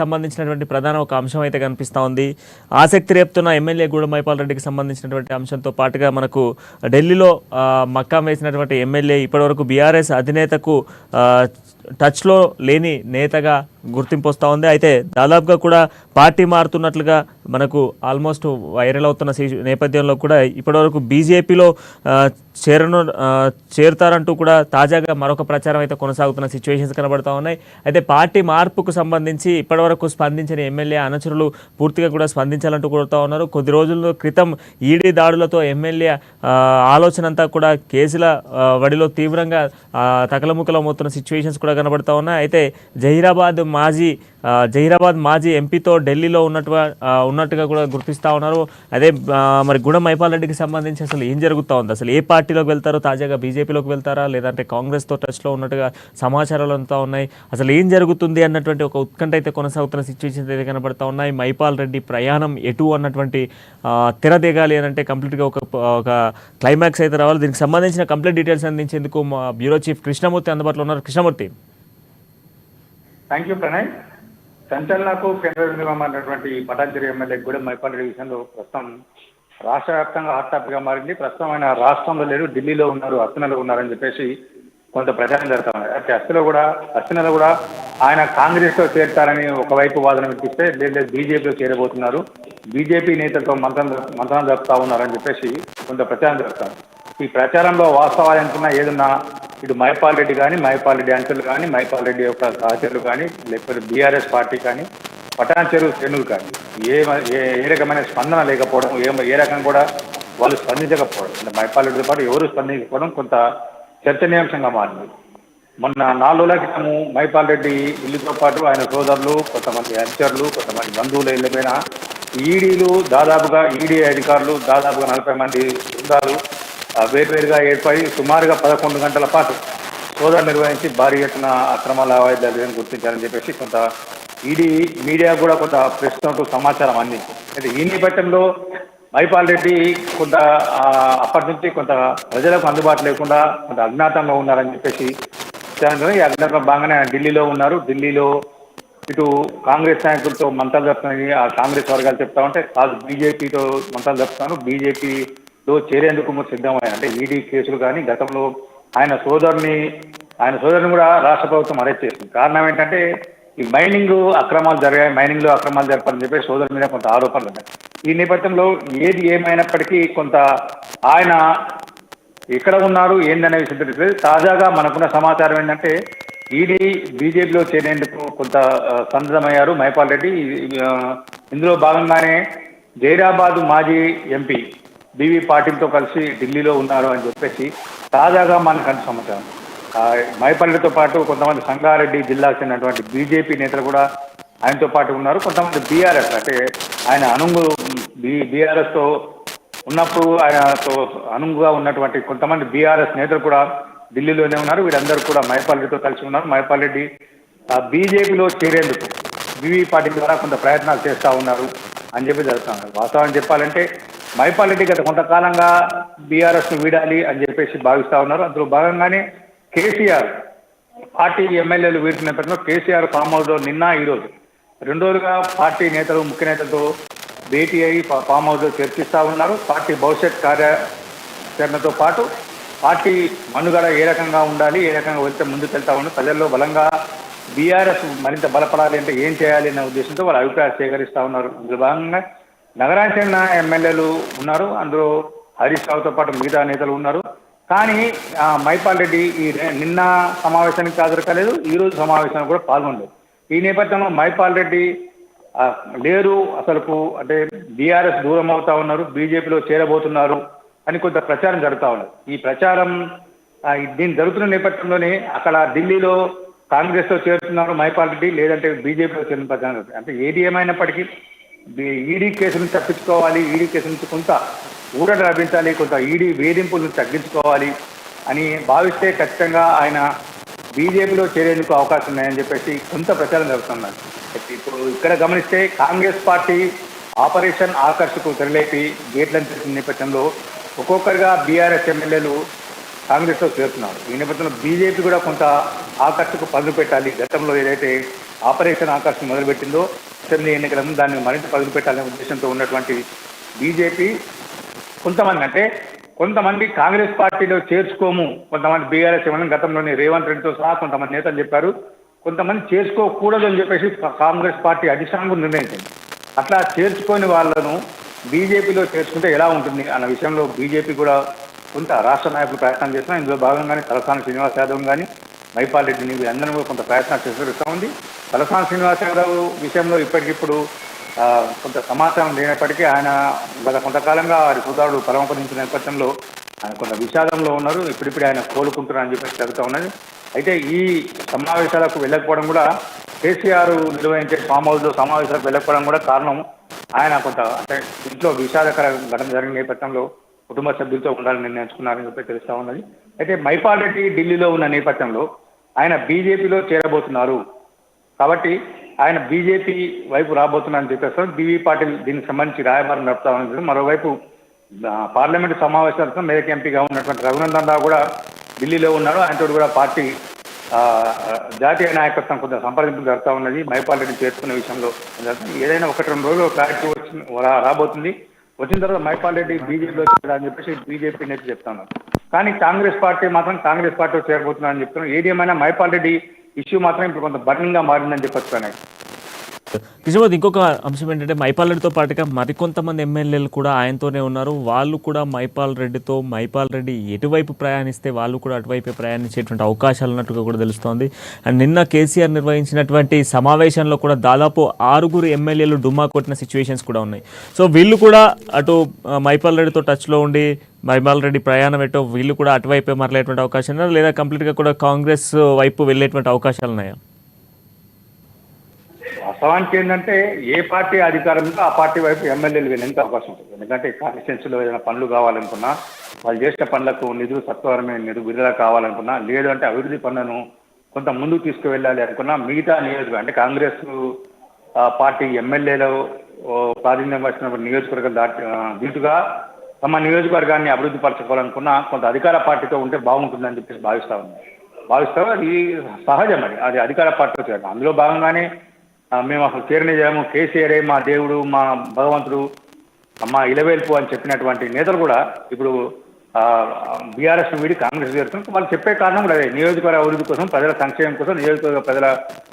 సంబంధించినటువంటి ప్రధాన ఒక అంశం అయితే కనిపిస్తూ ఉంది. ఆసక్తి రేపుతున్న ఎమ్మెల్యే గూడెం మైపాల్ రెడ్డికి సంబంధించినటువంటి అంశంతో పాటుగా మనకు ఢిల్లీలో మకాం వేసినటువంటి ఎమ్మెల్యే ఇప్పటివరకు బీఆర్ఎస్ అధినేతకు టచ్లో లేని నేతగా గుర్తింపు వస్తూ ఉంది. అయితే దాదాపుగా కూడా పార్టీ మారుతున్నట్లుగా మనకు ఆల్మోస్ట్ వైరల్ అవుతున్న నేపథ్యంలో కూడా ఇప్పటివరకు బీజేపీలో చేరుతారంటూ కూడా తాజాగా మరొక ప్రచారం అయితే కొనసాగుతున్న సిచ్యువేషన్స్ కనబడుతూ ఉన్నాయి. అయితే పార్టీ మార్పుకు సంబంధించి ఇప్పటివరకు స్పందించిన ఎమ్మెల్యే అనుచరులు పూర్తిగా కూడా స్పందించాలంటూ కోరుతూ ఉన్నారు. కొద్ది రోజుల క్రితం ఈడీ దాడులతో ఎమ్మెల్యే ఆలోచన అంతా కూడా కేసుల వడిలో తీవ్రంగా తకలముకలం అవుతున్న సిచ్యువేషన్స్ కూడా కనబడుతూ ఉన్నాయి. అయితే జహీరాబాద్ మాజీ ఎంపీతో ఢిల్లీలో ఉన్నట్టుగా కూడా గుర్తిస్తూ ఉన్నారు. అదే మరి గూడెం మైపాల్ రెడ్డికి సంబంధించి అసలు ఏం జరుగుతూ ఉంది, అసలు ఏ పార్టీలోకి వెళ్తారో, తాజాగా బీజేపీలోకి వెళ్తారా లేదంటే కాంగ్రెస్తో టచ్లో ఉన్నట్టుగా సమాచారాలు అంతా ఉన్నాయి. అసలు ఏం జరుగుతుంది అన్నటువంటి ఒక ఉత్కంఠ అయితే కొనసాగుతున్న సిచ్యువేషన్స్ అయితే కనబడుతూ ఉన్నాయి. మైపాల్ రెడ్డి ప్రయాణం ఎటు అన్నటువంటి తెరదిగాలి అని అంటే కంప్లీట్గా ఒక క్లైమాక్స్ అయితే రావాలి. దీనికి సంబంధించిన కంప్లీట్ డీటెయిల్స్ అందించేందుకు మా బ్యూరో చీఫ్ కృష్ణమూర్తి అందుబాటులో ఉన్నారు. కృష్ణమూర్తి. Thank you Pranay. సంచలనకు కేంద్ర బిందువైనటువంటి పటాంజలి ఎమ్మెల్యే గూడెం మైపాల్ రెడ్డి విషయంలో ప్రస్తుతం రాష్ట్ర వ్యాప్తంగా హాట్ టాపిక్ గా మారింది. ప్రస్తుతం ఆయన రాష్ట్రంలో లేరు, ఢిల్లీలో ఉన్నారు, అస్తినలో ఉన్నారని చెప్పేసి కొంత ప్రచారం జరుగుతా ఉంది. అయితే అస్తినలో కూడా ఆయన కాంగ్రెస్ లో చేరుతారని ఒకవైపు వాదన వినిపిస్తే, లేదు బీజేపీలో చేరబోతున్నారు, బీజేపీ నేతలతో మంత్రాలు జరుపుతా ఉన్నారని చెప్పేసి కొంత ప్రచారం జరుగుతారు. ఈ ప్రచారంలో వాస్తవాలు ఎంతున్నా ఏదన్నా ఇటు మైపాల్ రెడ్డి కానీ, మైపాల్ రెడ్డి అంచెలు కానీ, మైపాల్ రెడ్డి యొక్క సహచరులు కానీ, లేకపోతే బీఆర్ఎస్ పార్టీ కానీ, పటాన్ చెరువు శ్రేణులు కానీ ఏ రకమైన స్పందన లేకపోవడం, ఏ రకం కూడా వాళ్ళు స్పందించకపోవడం, అంటే మైపాల్ రెడ్డితో పాటు ఎవరు స్పందించకపోవడం కొంత చర్చనీయాంశంగా మారింది. మొన్న 4 రోజుల క్రితము మైపాల్ రెడ్డి ఇల్లుతో పాటు ఆయన సోదరులు, కొంతమంది అనుచరులు, కొంతమంది బంధువుల ఇళ్ళపైన ఈడీ అధికారులు దాదాపుగా 40 మంది బృందాలు వేర్వేరుగా ఏర్పడి సుమారుగా 11 గంటల పాటు సోదాలు నిర్వహించి భారీ ఎత్తున అక్రమ లావాదేవీలను గుర్తించారని చెప్పేసి కొంత ఈడీ మీడియా కూడా కొంత ప్రశ్నతో సమాచారం అందింది. అయితే ఈ నేపథ్యంలో మైపాల్ రెడ్డి కొంత అప్పటి నుంచి కొంత ప్రజలకు అందుబాటు లేకుండా కొంత అజ్ఞాతంలో ఉన్నారని చెప్పేసి ఈ అజ్ఞాతంలో భాగంగానే ఆయన ఢిల్లీలో ఉన్నారు. ఢిల్లీలో ఇటు కాంగ్రెస్ నాయకులతో మంత్రాలు జరుపుతున్నాయి ఆ కాంగ్రెస్ వర్గాలు చెప్తా ఉంటే, కాదు బీజేపీతో మంత్రాలు జరుపుతాను, బీజేపీలో చేరేందుకు సిద్ధమయ్యారు. అంటే ఈడీ కేసులు కానీ గతంలో ఆయన సోదరుని కూడా రాష్ట్ర ప్రభుత్వం అరెస్ట్ చేసింది. కారణం ఏంటంటే ఈ మైనింగ్ అక్రమాలు జరపాలని చెప్పి సోదరు మీద కొంత ఆరోపణలు ఉన్నాయి. ఈ నేపథ్యంలో ఏది ఏమైనప్పటికీ కొంత ఆయన ఎక్కడ ఉన్నారు ఏందనే విషయం తెలియదు. తాజాగా మనకున్న సమాచారం ఏంటంటే ఈడీ బీజేపీలో చేరేందుకు కొంత సంసిద్ధమయ్యారు మైపాల్ రెడ్డి. ఇందులో భాగంగానే జహీరాబాద్ మాజీ ఎంపీ బీవీ పాటిల్తో కలిసి ఢిల్లీలో ఉన్నారు అని చెప్పేసి తాజాగా మనకు సమాచారం. మైపాల్ రెడ్డితో పాటు కొంతమంది సంగారెడ్డి జిల్లాకు చెందినటువంటి బీజేపీ నేతలు కూడా ఆయనతో పాటు ఉన్నారు. కొంతమంది బీఆర్ఎస్ అంటే ఆయన బీఆర్ఎస్తో ఉన్నప్పుడు ఆయనతో అనుగుగా ఉన్నటువంటి కొంతమంది బీఆర్ఎస్ నేతలు కూడా ఢిల్లీలోనే ఉన్నారు. వీరందరూ కూడా మైపాల్ రెడ్డితో కలిసి ఉన్నారు. మైపాల్ రెడ్డి బీజేపీలో చేరేందుకు బీవీ పాటిల్ ద్వారా కొంత ప్రయత్నాలు చేస్తూ ఉన్నారు అని చెప్పి జరుగుతున్నారు. వాస్తవాన్ని చెప్పాలంటే మైపాల్ రెడ్డి గత కొంతకాలంగా బీఆర్ఎస్ను వీడాలి అని చెప్పేసి భావిస్తూ ఉన్నారు. అందులో భాగంగానే కేసీఆర్ పార్టీ ఎమ్మెల్యేలు వీడిన నేపథ్యంలో కేసీఆర్ ఫామ్ హౌస్లో నిన్న ఈరోజు 2 రోజులుగా పార్టీ నేతలు ముఖ్య నేతలతో భేటీ అయ్యి ఫామ్ హౌస్లో చర్చిస్తూ ఉన్నారు. పార్టీ భవిష్యత్ కార్యాచరణతో పాటు పార్టీ మనుగడ ఏ రకంగా ఉండాలి, ఏ రకంగా వెళ్తే ముందుకు వెళ్తా ఉన్నారు, ప్రజల్లో బలంగా బీఆర్ఎస్ మరింత బలపడాలి అంటే ఏం చేయాలి అనే ఉద్దేశంతో వాళ్ళ అభిప్రాయాలు సేకరిస్తూ ఉన్నారు. ఇందులో భాగంగా నగరానికి చెందిన ఎమ్మెల్యేలు ఉన్నారు, అందులో హరీష్ రావుతో పాటు మిగతా నేతలు ఉన్నారు. కానీ మైపాల్ రెడ్డి నిన్న సమావేశానికి హాజరు కాలేదు, ఈరోజు సమావేశానికి కూడా పాల్గొనలేదు. ఈ నేపథ్యంలో మైపాల్ రెడ్డి లేరు అసలుకు, అంటే బీఆర్ఎస్ దూరం అవుతా ఉన్నారు, బీజేపీలో చేరబోతున్నారు అని కొంత ప్రచారం జరుగుతూ ఉన్నది. ఈ ప్రచారం దీని జరుగుతున్న నేపథ్యంలోనే అక్కడ ఢిల్లీలో కాంగ్రెస్లో చేరుతున్నారు మైపాల్ రెడ్డి, లేదంటే బీజేపీలో చేరిన ప్రచారం జరుగుతుంది. అంటే ఏది ఏమైనప్పటికీ ఈడీ కేసు నుంచి తప్పించుకోవాలి, ఈడీ కేసు నుంచి కొంత ఊరట లభించాలి, కొంత ఈడీ వేధింపులను తగ్గించుకోవాలి అని భావిస్తే ఖచ్చితంగా ఆయన బీజేపీలో చేరేందుకు అవకాశం ఉన్నాయని చెప్పేసి కొంత ప్రచారం జరుగుతున్నారు. ఇప్పుడు ఇక్కడ గమనిస్తే కాంగ్రెస్ పార్టీ ఆపరేషన్ ఆకర్షకు తెరలేపి గేట్లను తెరిచిన నేపథ్యంలో ఒక్కొక్కరిగా బీఆర్ఎస్ ఎమ్మెల్యేలు కాంగ్రెస్లో చేరుతున్నారు. ఈ నేపథ్యంలో బీజేపీ కూడా కొంత ఆకర్షకు పదులు పెట్టాలి. గతంలో ఏదైతే ఆపరేషన్ ఆకర్షణ మొదలుపెట్టిందో అసెంబ్లీ ఎన్నికల ముందు దాన్ని మరింత పదులు పెట్టాలనే ఉద్దేశంతో ఉన్నటువంటి బీజేపీ కొంతమంది కాంగ్రెస్ పార్టీలో చేర్చుకోము, కొంతమంది బీఆర్ఎస్ ఏమన్నా గతంలోని రేవంత్ రెడ్డితో సహా కొంతమంది నేతలు చెప్పారు, కొంతమంది చేసుకోకూడదు అని చెప్పేసి కాంగ్రెస్ పార్టీ అధిష్టానం నిర్ణయించింది. అట్లా చేర్చుకొని వాళ్ళను బీజేపీలో చేర్చుకుంటే ఎలా ఉంటుంది అన్న విషయంలో బీజేపీ కూడా కొంత రాష్ట్ర నాయకులు ప్రయత్నం చేస్తున్నా. ఇందులో భాగంగానే తలసాని శ్రీనివాస్ యాదవ్ కానీ మైపాల్ రెడ్డిని వీళ్ళందరూ కూడా కొంత ప్రయత్నాలు చేస్తూ ఉంది. తలసాని శ్రీనివాస్ యాదవ్ విషయంలో ఇప్పటికిప్పుడు కొంత సమాచారం లేనప్పటికీ ఆయన గత కొంతకాలంగా వారి సోదరుడు పరమపదించిన నేపథ్యంలో ఆయన కొంత విషాదంలో ఉన్నారు. ఇప్పుడిప్పుడే ఆయన కోలుకుంటున్నారు అని చెప్పేసి జరుగుతూ ఉన్నది. అయితే ఈ సమావేశాలకు వెళ్ళకపోవడం కూడా కేసీఆర్ నిర్వహించే ఫామ్ హౌస్లో సమావేశాలకు వెళ్ళకపోవడం కూడా కారణం ఆయన కొంత అంటే ఇంట్లో విషాదకర ఘటన జరిగిన నేపథ్యంలో కుటుంబ సభ్యులతో ఉండాలని నిర్ణయించుకున్నారని చెప్పి తెలుస్తూ ఉన్నది. అయితే మైపాల్ రెడ్డి ఢిల్లీలో ఉన్న నేపథ్యంలో ఆయన బీజేపీలో చేరబోతున్నారు కాబట్టి ఆయన బీజేపీ వైపు రాబోతున్నారని చెప్పేస్తారు. బీవీ పాటిల్ దీనికి సంబంధించి రాయబారం నడుపుతా ఉన్నది. మరోవైపు పార్లమెంటు సమావేశాలతో మేరకు ఎంపీగా ఉన్నటువంటి రఘునందన్ రావు కూడా ఢిల్లీలో ఉన్నారు. ఆయనతో కూడా పార్టీ జాతీయ నాయకత్వం కొంత సంప్రదింపులు జరుగుతూ ఉన్నది. మైపాల్ రెడ్డిని చేర్చుకునే విషయంలో ఏదైనా 1-2 రోజులు క్లారిటీ రాబోతుంది. వచ్చిన తర్వాత మైపాల్ రెడ్డి బీజేపీలో చేరాలని చెప్పేసి బీజేపీ నేత చెప్తున్నారు. కానీ కాంగ్రెస్ పార్టీ మాత్రం కాంగ్రెస్ పార్టీలో చేరబోతున్నారని చెప్తున్నారు. ఏది ఏమైనా మైపాల్ రెడ్డి ఇష్యూ మాత్రం ఇప్పుడు కొంత బర్నింగ్ గా మారిందని చెప్పొచ్చు. కృష్ణమూర్తి, ఇంకొక అంశం ఏంటంటే మైపాల్ రెడ్డితో పాటుగా మరికొంతమంది ఎమ్మెల్యేలు కూడా ఆయనతోనే ఉన్నారు. వాళ్ళు కూడా మైపాల్ రెడ్డి ఎటువైపు ప్రయాణిస్తే వాళ్ళు కూడా అటువైపే ప్రయాణించేటువంటి అవకాశాలు ఉన్నట్టుగా కూడా తెలుస్తోంది. అండ్ నిన్న కేసీఆర్ నిర్వహించినటువంటి సమావేశంలో కూడా దాదాపు 6 ఎమ్మెల్యేలు డుమ్మా కొట్టిన సిచ్యువేషన్స్ కూడా ఉన్నాయి. సో వీళ్ళు కూడా అటు మైపాల్ రెడ్డితో టచ్లో ఉండి మైపాల్ రెడ్డి ప్రయాణం ఎటో వీళ్ళు కూడా అటువైపే మరలేటువంటి అవకాశం ఉన్నాయా, లేదా కంప్లీట్గా కూడా కాంగ్రెస్ వైపు వెళ్ళేటువంటి అవకాశాలు ఉన్నాయా? వాస్తవానికి ఏంటంటే ఏ పార్టీ అధికారంలో ఆ పార్టీ వైపు ఎమ్మెల్యేలు వెళ్ళేందుకు అవకాశం ఉంటుంది. ఎందుకంటే కాన్స్టిట్యున్సీలో ఏదైనా పనులు కావాలనుకున్నా, వాళ్ళు చేసిన పనులకు నిధులు సత్వరమైన నిధులు విడుదల కావాలనుకున్నా, లేదు అంటే అభివృద్ధి పనులను కొంత ముందుకు తీసుకువెళ్ళాలి అనుకున్నా మిగతా నియోజకవర్గం అంటే కాంగ్రెస్ పార్టీ ఎమ్మెల్యేలు ప్రాధాన్యం వచ్చిన నియోజకవర్గం దీటుగా తమ నియోజకవర్గాన్ని అభివృద్ధి పరచుకోవాలనుకున్నా కొంత అధికార పార్టీతో ఉంటే బాగుంటుందని చెప్పేసి భావిస్తారు. అది సహజం, అది అధికార పార్టీతో చేయడం. అందులో భాగంగానే మేము అసలు చేరనిజాము, కేసీఆర్ మా దేవుడు, మా భగవంతుడు, మా ఇలవేల్పు అని చెప్పినటువంటి నేతలు కూడా ఇప్పుడు బీఆర్ఎస్ వీడి కాంగ్రెస్ చేరుతున్నారు. వాళ్ళు చెప్పే కారణం కూడా అదే, నియోజకవర్గ అభివృద్ధి కోసం, ప్రజల సంక్షేమం కోసం, నియోజకవర్గ ప్రజల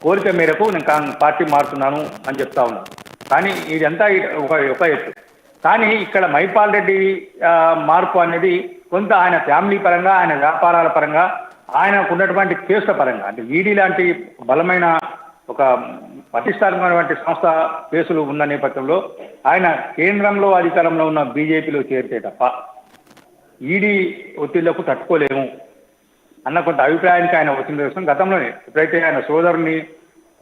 కోరిక మేరకు నేను పార్టీ మారుతున్నాను అని చెప్తా ఉన్నాను. కానీ ఇదంతా ఒక ఎత్తు. కానీ ఇక్కడ మైపాల్ రెడ్డి మార్పు అనేది కొంత ఆయన ఫ్యామిలీ పరంగా, ఆయన వ్యాపారాల పరంగా, ఆయనకు ఉన్నటువంటి కేసుల పరంగా అంటే ఈడీ లాంటి బలమైన ఒక పటిష్టాత్మకమైనటువంటి సంస్థ కేసులు ఉన్న నేపథ్యంలో ఆయన కేంద్రంలో అధికారంలో ఉన్న బీజేపీలో చేరితే తప్ప ఈడీ ఒత్తిళ్లకు తట్టుకోలేము అన్న కొంత అభిప్రాయానికి ఆయన వచ్చిన కోసం గతంలోనే ఎప్పుడైతే ఆయన సోదరుని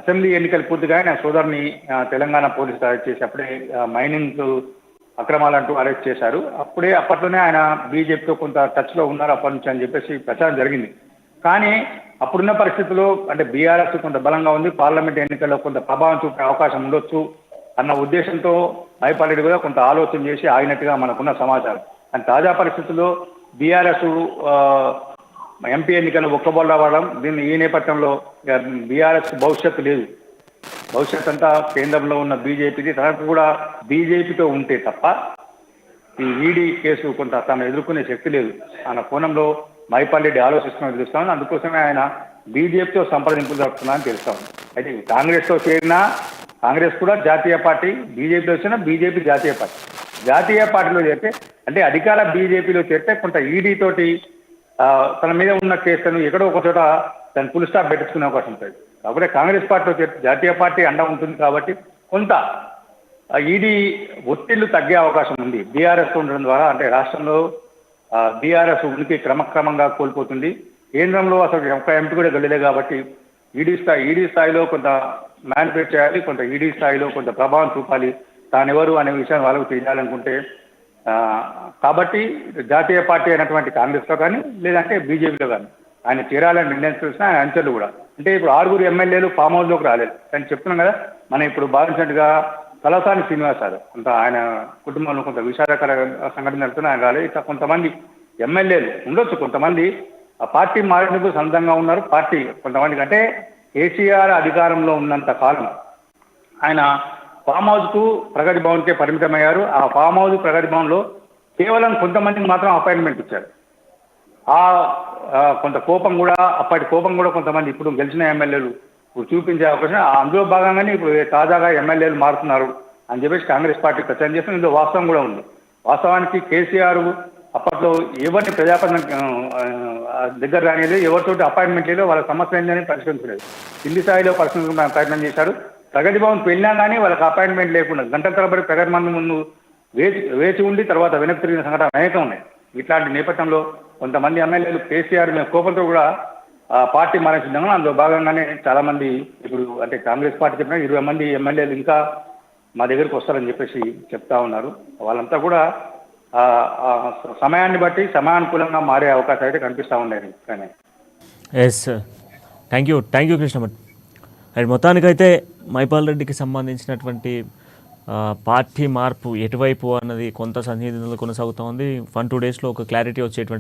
అసెంబ్లీ ఎన్నికలు పూర్తిగా ఆయన సోదరుని తెలంగాణ పోలీసులు అరెస్ట్ చేసి అప్పుడే మైనింగ్ అక్రమాలంటూ అరెస్ట్ చేశారు. అప్పట్లోనే ఆయన బీజేపీతో కొంత టచ్లో ఉన్నారు అప్పటి నుంచి అని చెప్పేసి ప్రచారం జరిగింది. కానీ అప్పుడున్న పరిస్థితుల్లో అంటే బీఆర్ఎస్ కొంత బలంగా ఉంది, పార్లమెంట్ ఎన్నికల్లో కొంత ప్రభావం చూపే అవకాశం ఉండొచ్చు అన్న ఉద్దేశంతో మైపాల్ రెడ్డి కూడా కొంత ఆలోచన చేసి ఆగినట్టుగా మనకున్న సమాచారం. కానీ తాజా పరిస్థితుల్లో బీఆర్ఎస్ ఎంపీ ఎన్నికల్లో ఒక్కబోల్ రావడం, ఈ నేపథ్యంలో బీఆర్ఎస్ భవిష్యత్తు లేదు, భవిష్యత్ అంతా కేంద్రంలో ఉన్న బీజేపీది, తనకు కూడా బీజేపీతో ఉంటే తప్ప ఈ ఈడీ కేసు కొంత తను ఎదుర్కొనే శక్తి లేదు అన్న కోణంలో మైపాల్ రెడ్డి ఆలోచిస్తున్నది తెలుస్తామని, అందుకోసమే ఆయన బీజేపీతో సంప్రదింపులు జరుపుతున్నారని తెలుస్తాము. అయితే కాంగ్రెస్తో చేరినా కాంగ్రెస్ కూడా జాతీయ పార్టీ, బీజేపీలో వచ్చినా బీజేపీ జాతీయ పార్టీ. జాతీయ పార్టీలో చేరితే అంటే అధికార బీజేపీలో చేరితే కొంత ఈడీ తోటి తన మీద ఉన్న కేసులను ఎక్కడో ఒక చోట దాన్ని ఫుల్ స్టాప్ పెట్టించుకునే అవకాశం ఉంటుంది. కాకపోతే కాంగ్రెస్ పార్టీలో చేరితే జాతీయ పార్టీ అండ ఉంటుంది కాబట్టి కొంత ఈడీ ఒత్తిళ్లు తగ్గే అవకాశం ఉంది బీఆర్ఎస్ ఉండడం ద్వారా. అంటే రాష్ట్రంలో బీఆర్ఎస్ ఉనికి క్రమక్రమంగా కోల్పోతుంది, కేంద్రంలో అసలు ఒక ఎంపీ కూడా గెలలే కాబట్టి ఈడీ స్థాయిలో కొంత మ్యానిపులేట్ చేయాలి, కొంత ఈడీ స్థాయిలో కొంత ప్రభావం చూపాలి, తానెవరు అనే విషయాన్ని వాళ్ళకు తెలియాలనుకుంటే. కాబట్టి జాతీయ పార్టీ అయినటువంటి కాంగ్రెస్లో కానీ లేదంటే బీజేపీలో కానీ ఆయన చేరాలని నిర్ణయించిన ఆయన అంచెలు కూడా అంటే ఇప్పుడు 6 ఎమ్మెల్యేలు ఫామ్ హౌస్లోకి రాలేదు. కానీ చెప్తున్నాం కదా, మనం ఇప్పుడు భావించినట్టుగా తలసాని శ్రీనివాస్ గారు కొంత ఆయన కుటుంబంలో కొంత విషాదకర సంఘటన జరుగుతున్నా ఆయన రాలేదు. ఇట్లా కొంతమంది ఎమ్మెల్యేలు ఉండొచ్చు, కొంతమంది ఆ పార్టీ మారేందుకు సొంతంగా ఉన్నారు. పార్టీ కొంతమందికి అంటే కేసీఆర్ అధికారంలో ఉన్నంత కాలం ఆయన ఫామ్ హౌస్కు ప్రగతి భవన్కే పరిమితమయ్యారు. ఆ ఫామ్ హౌస్ ప్రగతి భవన్లో కేవలం కొంతమందికి మాత్రం అపాయింట్మెంట్ ఇచ్చారు. ఆ కొంత కోపం కూడా, అప్పటి కోపం కూడా కొంతమంది ఇప్పుడు గెలిచిన ఎమ్మెల్యేలు చూపించే అవకాశం, అందులో భాగంగానే ఇప్పుడు తాజాగా ఎమ్మెల్యేలు మారుతున్నారు అని చెప్పేసి కాంగ్రెస్ పార్టీ ప్రచారం చేస్తుంది. ఇందులో వాస్తవం కూడా ఉంది. వాస్తవానికి కేసీఆర్ అప్పట్లో ఎవరిని ప్రజాప్రతినిధి దగ్గర రానిది, ఎవరితోటి అపాయింట్మెంట్ లేదు, వాళ్ళ సమస్య ఏంటని పరిష్కరించలేదు. ఢిల్లీ స్థాయిలో పరిష్కరించడానికి ప్రయత్నం చేశారు. ప్రగతి భవన్ వెళ్ళినా కానీ వాళ్ళకి అపాయింట్మెంట్ లేకుండా గంటల తరబడి ప్రగతి మంది ముందు వేచి ఉండి తర్వాత వెనక్కి తిరిగిన సంఘటన అనేకం ఉన్నాయి. ఇట్లాంటి నేపథ్యంలో కొంతమంది ఎమ్మెల్యేలు కేసీఆర్ మీద కోపంతో కూడా పార్టీ మారేసిద్దామని, అందులో భాగంగానే చాలా మంది ఇప్పుడు అంటే కాంగ్రెస్ పార్టీ చెప్పిన 20 మంది ఎమ్మెల్యేలు ఇంకా మా దగ్గరికి వస్తారని చెప్పేసి చెప్తా ఉన్నారు. వాళ్ళంతా కూడా సమయాన్ని బట్టి సమయానుకూలంగా మారే అవకాశాలు అయితే కనిపిస్తూ ఉన్నాయి. కానీ yes, thank you Krishnamurthy. And మొత్తానికైతే మైపాల్ రెడ్డికి సంబంధించినటువంటి పార్టీ మార్పు ఎటువైపు అన్నది కొంత సందిగ్ధంలో కొనసాగుతూ ఉంది. 1-2 డేస్లో ఒక క్లారిటీ వచ్చేటువంటి